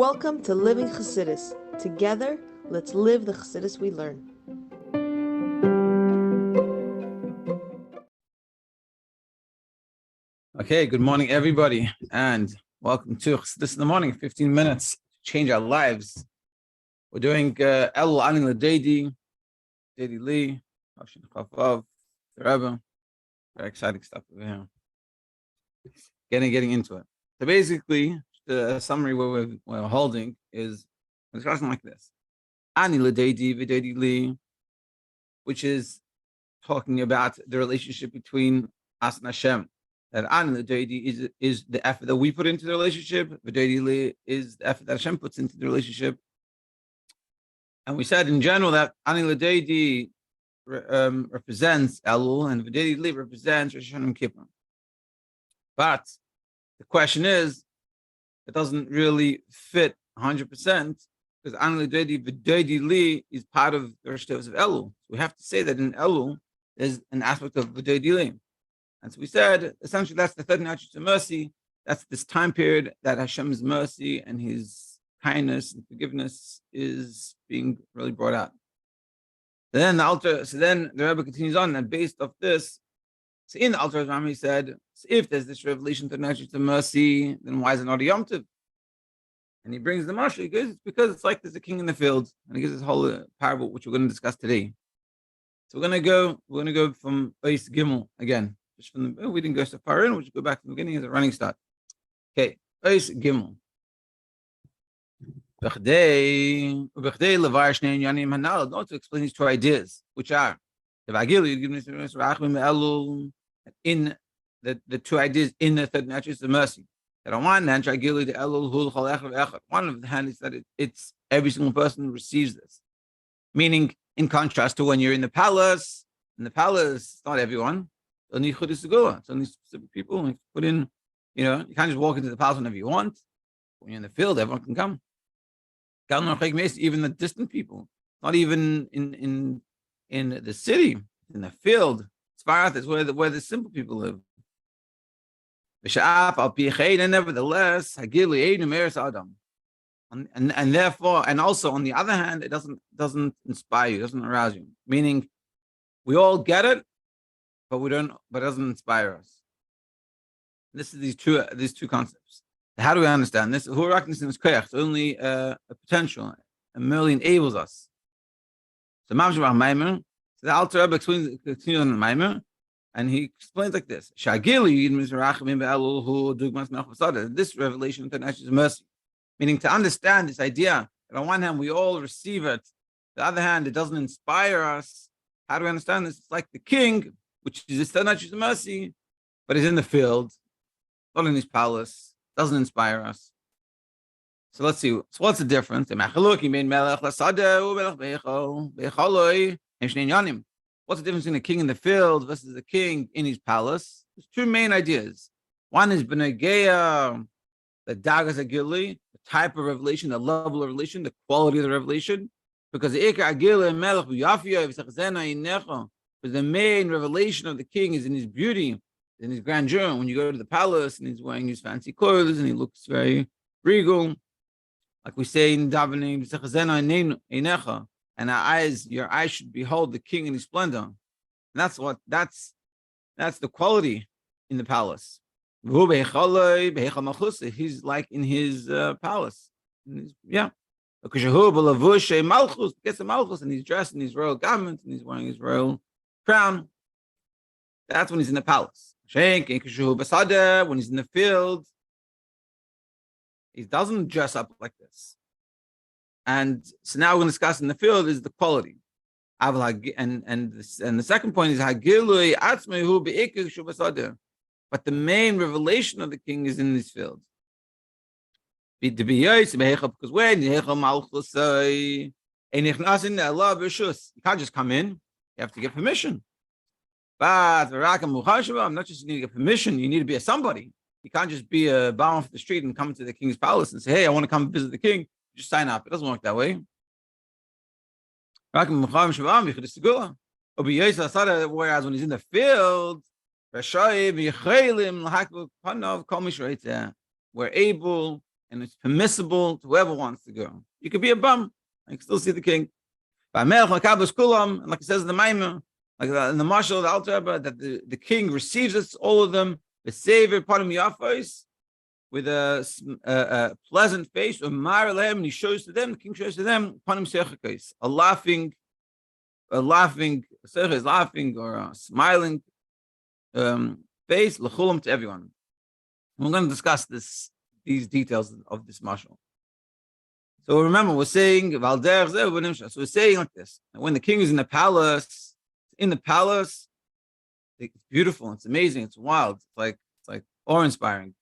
Welcome to Living Chassidus. Together, let's live the Chassidus we learn. Okay, good morning, everybody, and welcome to Chassidus in the morning. 15 minutes to change our lives. We're doing Elul Ledodi, Lee, the Rebbe. Very exciting stuff over here. Getting into it. So basically, the summary we're holding is a discussion like this: Ani Ledodi Lee, which is talking about the relationship between us and Hashem. That Ani Ledodi is the effort that we put into the relationship. Ledodi Lee is the effort that Hashem puts into the relationship. And we said in general that Ani Ledodi represents Elul and Ledodi Lee represents Rosh Hashanah and Kippur. But the question is, it doesn't really fit 100% because Ani Ledodi Lee is part of the Rosh Hashanah of Elul. So we have to say that in Elul there's an aspect of Ledodi Lee. And so we said, essentially, that's the third attribute of mercy. That's this time period that Hashem's mercy and His kindness and forgiveness is being really brought out. Then the Rebbe continues on, and based off this, so in the Alter Ram he said, so if there's this revelation to attribute of mercy, then why is it not a Yom Tov? And he brings the mashal. He goes, it's because it's like there's a king in the field, and he gives this whole parable which we're going to discuss today. So we're going to go from Eis Gimel again. We didn't go so far in, we'll just go back to the beginning as a running start. Okay, Eis Gimel. Not to explain these two ideas, which are in the two ideas in the third attribute of mercy. That on one hand, one of the hand is that it's every single person receives this. Meaning, in contrast to when you're in the palace, it's not everyone. Only Chudis Segula. It's only specific people. You put in, you can't just walk into the palace whenever you want. When you're in the field, everyone can come. Even the distant people, not even in the city, in the field. It's far out. It's where the simple people live. And nevertheless, and therefore, and also on the other hand, it doesn't inspire you, doesn't arouse you. Meaning, we all get it, but it doesn't inspire us. This is these two concepts. How do we understand this? It's only a potential, and merely enables us. So the Alter Rebbe continues on the Maimer, and he explains like this: this revelation is mercy, meaning to understand this idea that on one hand we all receive it, on the other hand it doesn't inspire us. How do we understand this? It's like the king, which is still not just mercy, but is in the field, not in his palace, doesn't inspire us. So let's see. So what's the difference? What's the difference between a king in the field versus a king in his palace? There's two main ideas. One is Benegeya, the Dagas Agili, the type of revelation, the level of revelation, the quality of the revelation. Because the main revelation of the king is in his beauty, in his grandeur. When you go to the palace and he's wearing his fancy clothes and he looks very regal, like we say in davening, and your eyes should behold the king in his splendor. And that's the quality in the palace. He's like in his palace. Because gets the malchus, and he's dressed in his royal garments and he's wearing his royal crown. That's when he's in the palace. When he's in the field, he doesn't dress up like this. And so now we're going to discuss in the field is the quality. And the second point is but the main revelation of the king is in this field. Because when you can't just come in, you have to get permission. But not just need to get permission, you need to be a somebody. You can't just be a bum off the street and come to the king's palace and say, hey, I want to come visit the king. Just sign up. It doesn't work that way. Whereas when he's in the field, we're able and it's permissible to whoever wants to go. You could be a bum, and you can still see the king. And like it says in the Maimon, like in the Marshal, the Alter Rebbe, that the king receives us, all of them, the savior, Panim Yafos, with a pleasant face, and he shows to them, the king shows to them, Panim Sechakos, a laughing, is laughing or a smiling face, Lechulam to everyone. And we're going to discuss these details of this Marshal. So remember, we're saying, so we're saying like this, when the king is in the palace, it's beautiful, it's amazing, it's wild, it's like awe-inspiring,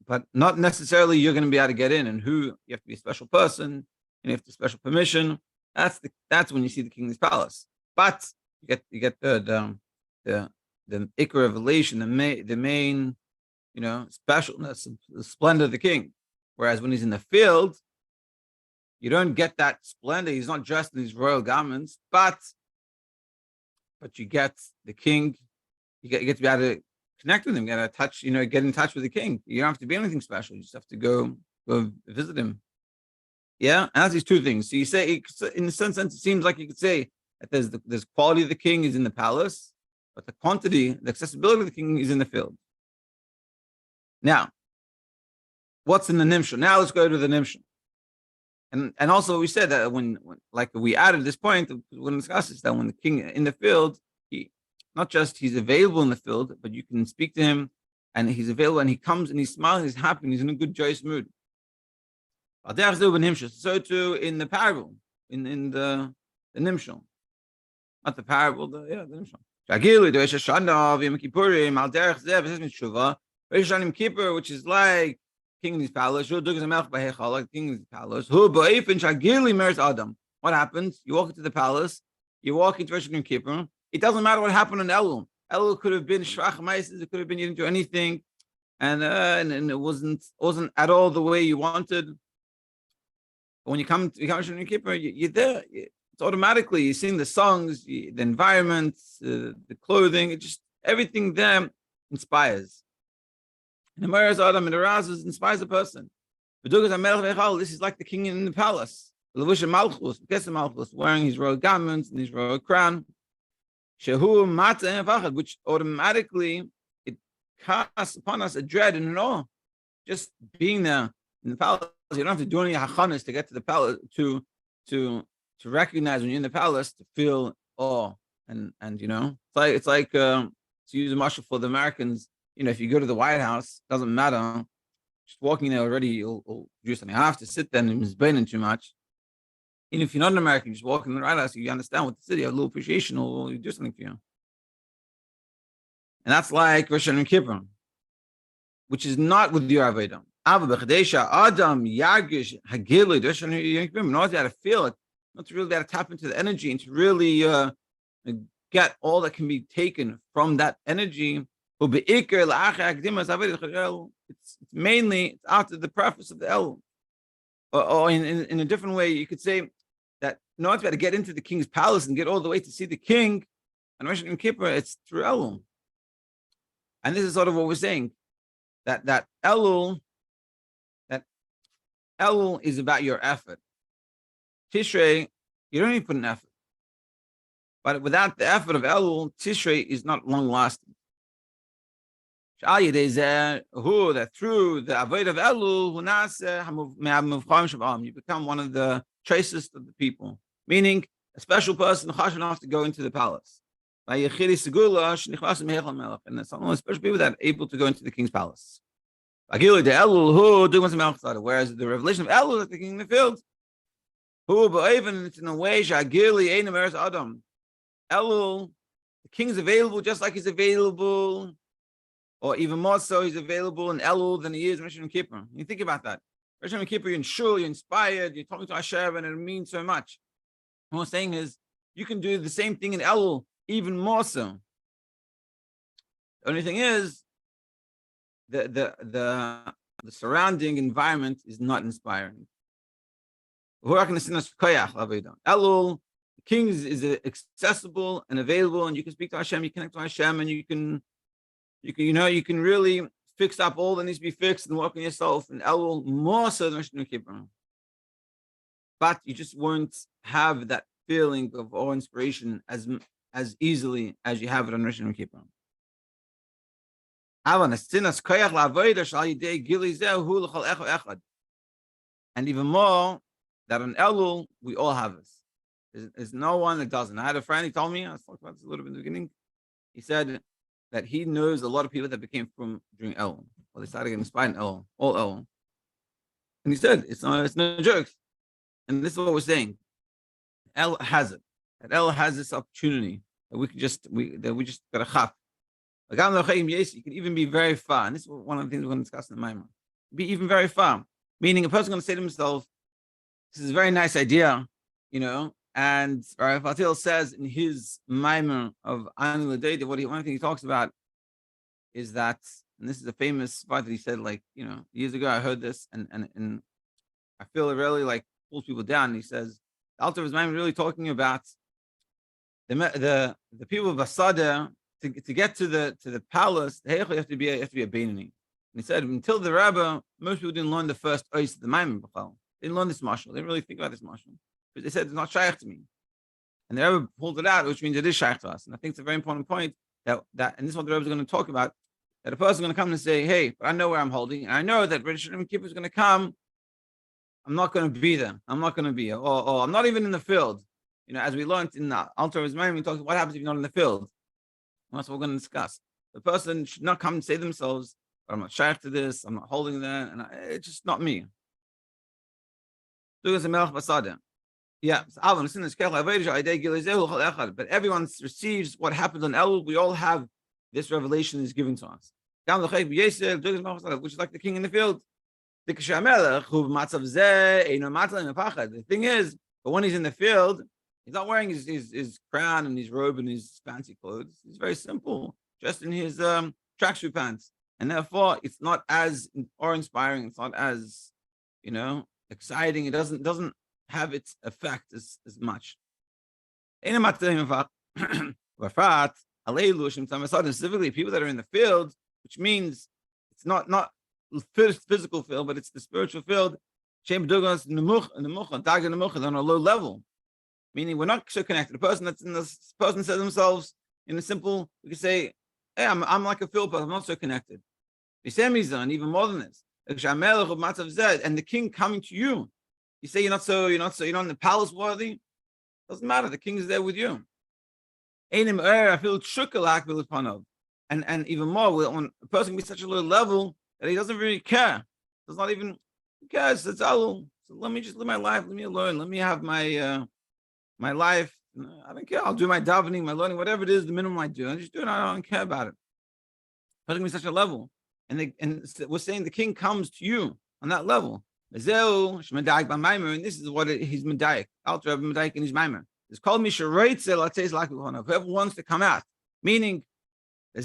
but not necessarily you're going to be able to get in, and you have to be a special person, and you have to special permission. That's when you see the king's palace. But you get the ikar revelation, the main, specialness, the splendor of the king. Whereas when he's in the field, you don't get that splendor. He's not dressed in these royal garments, but you get the king. You get to be able to connect with him, get in touch with the king. You don't have to be anything special. You just have to go visit him. Yeah, and that's these two things. So you say, in some sense, it seems like you could say that there's quality of the king is in the palace, but the quantity, the accessibility of the king is in the field. Now, what's in the nimshal? Now let's go to the nimshal. And also we said that when like we added this point, we're going to discuss this, that when the king in the field, not just he's available in the field, but you can speak to him and he's available and he comes and he's smiling, he's happy, and he's in a good, joyous mood. So too in the parable, in the nimshal. Not the parable, the nimshal. Which is like king in his palace, like king in his palace. What happens? You walk into the palace, you walk into Rosh Hashanah Kippur. It doesn't matter what happened in Elul. Elul could have been shvach meises, it could have been you didn't do anything, and it wasn't at all the way you wanted. But when you come to Rosh Hashanah Kippur, you're there. It's automatically you're seeing the songs, the environment, the clothing. It just everything there inspires. And the Meres Adam and the Razes inspires a person. This is like the king in the palace. Wearing his royal garments and his royal crown. Which automatically it casts upon us a dread and an awe. Just being there in the palace, you don't have to do any hachanas to get to the palace to recognize when you're in the palace, to feel awe and it's like to use a marshal for the Americans. If you go to the White House, doesn't matter. Just walking there already, you'll do something. I have to sit there and misbehaving too much. And if you're not an American, just walking in the White House, you understand what the city, you have a little appreciation, or you do something for you. And that's like Rosh Hashanah Kippur, which is not with your avodah. In order to feel it, not to really be able to tap into the energy and to really get all that can be taken from that energy. It's mainly after the preface of the Elul. Or in a different way, you could say that in order to get into the king's palace and get all the way to see the king and Rosh Hashanah Kippur, it's through Elul. And this is sort of what we're saying, that Elul is about your effort. Tishrei, you don't even put an effort. But without the effort of Elul, Tishrei is not long-lasting. That through the avodah of Elul, you become one of the choicest of the people, meaning a special person chashuv enough to go into the palace. And there's only special people that are able to go into the king's palace. Whereas the revelation of Elul is the king in the field. It's in a way Elul, the king is available just like he's available, or even more so, he's available in Elul than he is in Rosh Hashanah Kippur. You think about that. Rosh Hashanah Kippur, you're in shul, you're inspired, you're talking to Hashem, and it means so much. What I'm saying is, you can do the same thing in Elul, even more so. The only thing is, the surrounding environment is not inspiring. Elul, the king is accessible and available, and you can speak to Hashem, you connect to Hashem, and you can really fix up all that needs to be fixed and work on yourself, and Elul more so than Rosh Kippur. But you just won't have that feeling of awe inspiration as easily as you have it on Rosh Kippur. And even more, that on Elul, we all have this. There's no one that doesn't. I had a friend, he told me, I was talking about this a little bit in the beginning. He said that he knows a lot of people that became from during Elul. Well, they started getting inspired in Elul, all Elul. And he said, it's no jokes. And this is what we're saying. El has it. That El has this opportunity that we just got a chap. You can even be very far. And this is one of the things we're going to discuss in the Maimon. Be even very far. Meaning a person's going to say to himself, this is a very nice idea, and Rabbi Fatil says in his Maimon of Ani Ledodi, one of the things he talks about is that, and this is a famous part that he said, years ago I heard this, and I feel it really pulls people down. And he says, the Alter of his Maimon really talking about the people of Asada to get to the palace. You have to be a Beinani. And he said, until the Rebbe, most people didn't learn the first ois of the Maimon. They didn't learn this mashal. They didn't really think about this mashal. Because they said, it's not shaykh to me. And the Rebbe pulled it out, which means it is shaykh to us. And I think it's a very important point that and this is what the Rebbe is going to talk about, that a person is going to come and say, hey, but I know where I'm holding. And I know that Rosh Kippur is going to come. I'm not going to be there. I'm not going to be, or I'm not even in the field. As we learned in the Alter of his Maimon, we talked about what happens if you're not in the field. And that's what we're going to discuss. The person should not come and say to themselves, but I'm not shaykh to this, I'm not holding that, and it's just not me. Yeah, but everyone receives what happens on Elul. We all have this revelation is given to us, which is like the king in the field. The thing is, but when he's in the field, he's not wearing his crown and his robe and his fancy clothes. He's very simple, just in his tracksuit pants. And therefore, it's not as awe-inspiring. It's not as, exciting. It doesn't have its effect as much. Specifically, people that are in the field, which means it's not physical field, but it's the spiritual field. They're on a low level, meaning we're not so connected. The person says to themselves in a simple, we could say, hey, I'm like a field person. I'm not so connected. And even more than this, and the king coming to you, you say you're not in the palace worthy. Doesn't matter. The king is there with you. And even more, when a person can be such a low level that he doesn't really care. Does not even cares. It's Elul. So let me just live my life. Let me alone. Let me have my my life. I don't care. I'll do my davening, my learning, whatever it is, the minimum I do. I just do it. I don't care about it. But it's such a level. And we're saying the king comes to you on that level. And this is what he's medayik. Alter Rebbe medayik in his maimer. It's called whoever wants to come out. Meaning, the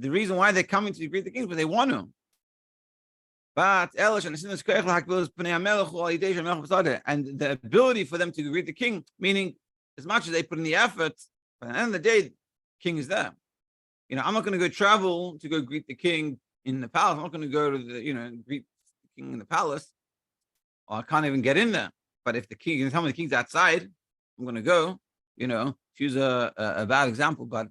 reason why they're coming to greet the king is because they want to. But and the ability for them to greet the king, meaning as much as they put in the effort, but at the end of the day, the king is there. I'm not going to go travel to go greet the king in the palace. I'm not going to go to greet the king in the palace, or I can't even get in there. But if the king, you tell me the king's outside, I'm going to go. To use a bad example, but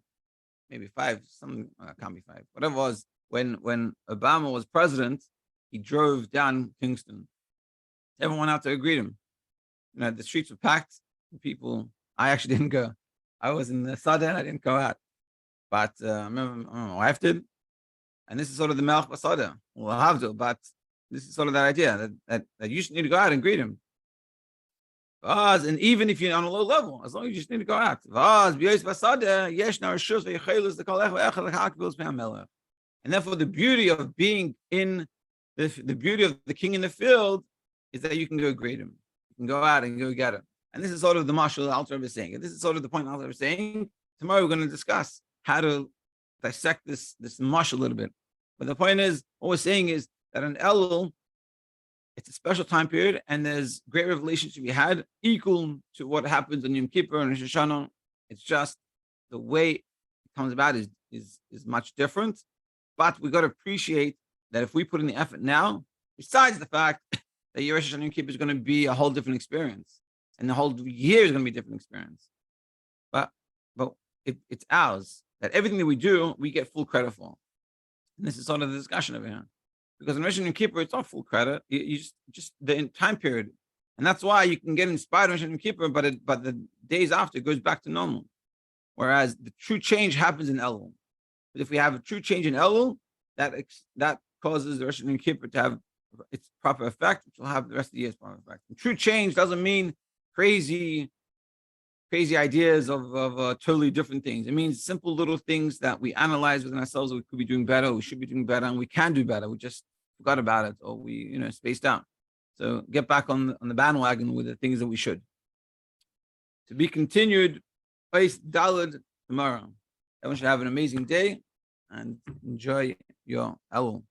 maybe 5, something can't be 5. Whatever it was, when Obama was president, he drove down Kingston. Everyone out to greet him. The streets were packed. People, I actually didn't go. I was in the Sada, I didn't go out. But I remember my wife did. And this is sort of the Melch Basada. We'll have to, but this is sort of that idea that you should need to go out and greet him. And even if you're on a low level, as long as you just need to go out. And therefore, the beauty of being in the beauty of the king in the field is that you can go greet him. You can go out and go get him. And this is sort of the mashal the Alter Rebbe is saying. And this is sort of the point the Alter Rebbe is saying. Tomorrow we're going to discuss how to dissect this mashal a little bit. But the point is, what we're saying is that in Elul, it's a special time period, and there's great revelations to be had, equal to what happens on Yom Kippur and Rosh Hashanah. It's just the way comes about is much different. But we got to appreciate that if we put in the effort now, besides the fact that your Rosh Hashanah Yom Kippur is going to be a whole different experience, and the whole year is going to be a different experience. But it's ours. That everything that we do, we get full credit for. And this is sort of the discussion over here. Because in Rosh Hashanah Yom Kippur, it's not full credit. You just the time period. And that's why you can get inspired in Rosh Hashanah Yom Kippur, but the days after it goes back to normal. Whereas the true change happens in Elul. But if we have a true change in Elul, that causes the Rosh Hashanah Yom Kippur to have its proper effect, which will have the rest of the year's proper effect. And true change doesn't mean crazy ideas of totally different things. It means simple little things that we analyze within ourselves that we could be doing better, we should be doing better, and we can do better. We just forgot about it, or we spaced out. So get back on the bandwagon with the things that we should. To be continued, place Daled tomorrow. Everyone should have an amazing day and enjoy your Elul.